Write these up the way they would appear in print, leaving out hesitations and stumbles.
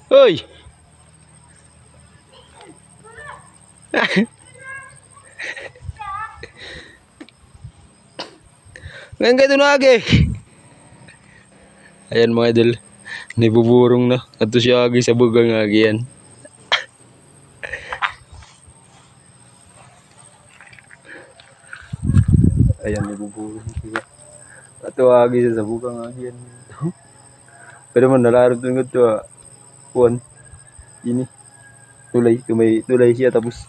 Hoy! Ngayon kayo tunagi. Ayan mga idol. Nibuburong na. Ato siya agi sa bugang agi yan. Ayan, nibuburong siya. Ato agi sa bugang agi yan. Pero man nalarap doon ito kuwan. Ini. Tulay. May tulay siya tapos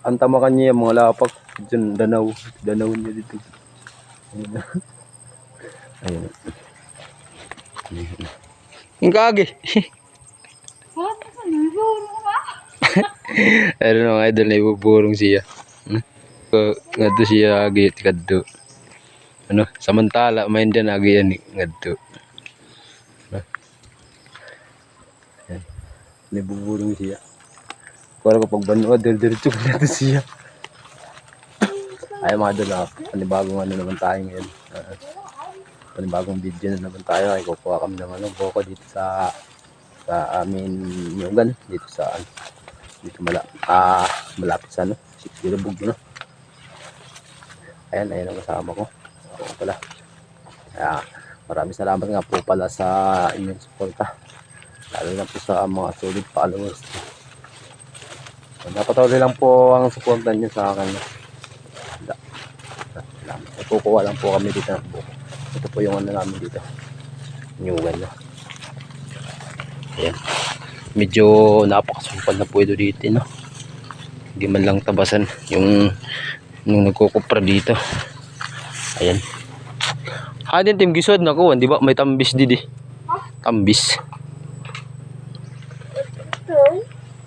ang tamakan niya mga lapak. Diyan, danaw. Danaw niya dito. Ayan. Ayan. Ang kagi. Ayun mga idol, naibuburong siya. Ngadto siya agi kadto. Ano, samantala main din agi yan ngadto. Ayan. Naibuburong siya. Para kapag banood, diretso na ito siya. Ay mga idol, panibagong ano naman tayo ngayon. Panibagong video na naman tayo. Ay kukuha kami ng boko dito sa amin Nyugan, dito sa dito malapit sa Silubog, no. Ayan ang kasama ko. Ako pala. Kaya maraming salamat nga po pala sa inyong suporta. Lalo na po sa mga solid followers. Napatuloy lang po ang suporta niyo sa akin. Kukuha lang po kami dito ng buko. Ito po yung ano namin dito. Nyugan, no. Ayan. Medyo napakasumpal na po ito dito, no. Hindi man lang tabasan yung nagkukupra dito. Ayan. Hadin tim gisod na ko, di ba? May tambis didi. Tambis.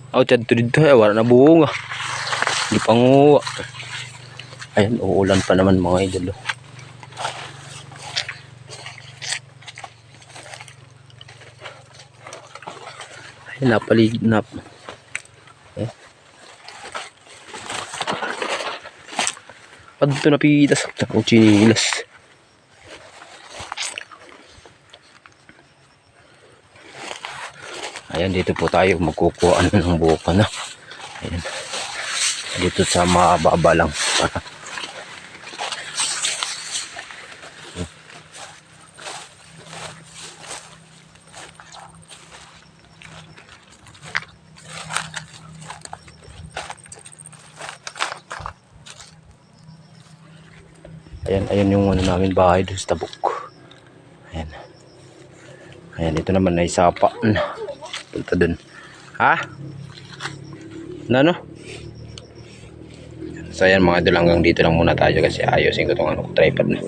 Oh, tad to dito, wala na bunga. Di panguwa. Ayan, uulan pa naman mga idol. Ayan, napaligid na. Padto na pitas ang chinilas. Ayan, dito po tayo magkukuha ng buka na. Ayan. Dito sa mababa lang. Ayan yung ano namin bahay doon sa tabok. Ayan, ito naman ay sapa. Punta doon. Ha? Ano? So ayan mga idol, hanggang dito lang muna tayo kasi ayusin ko itong tripod na.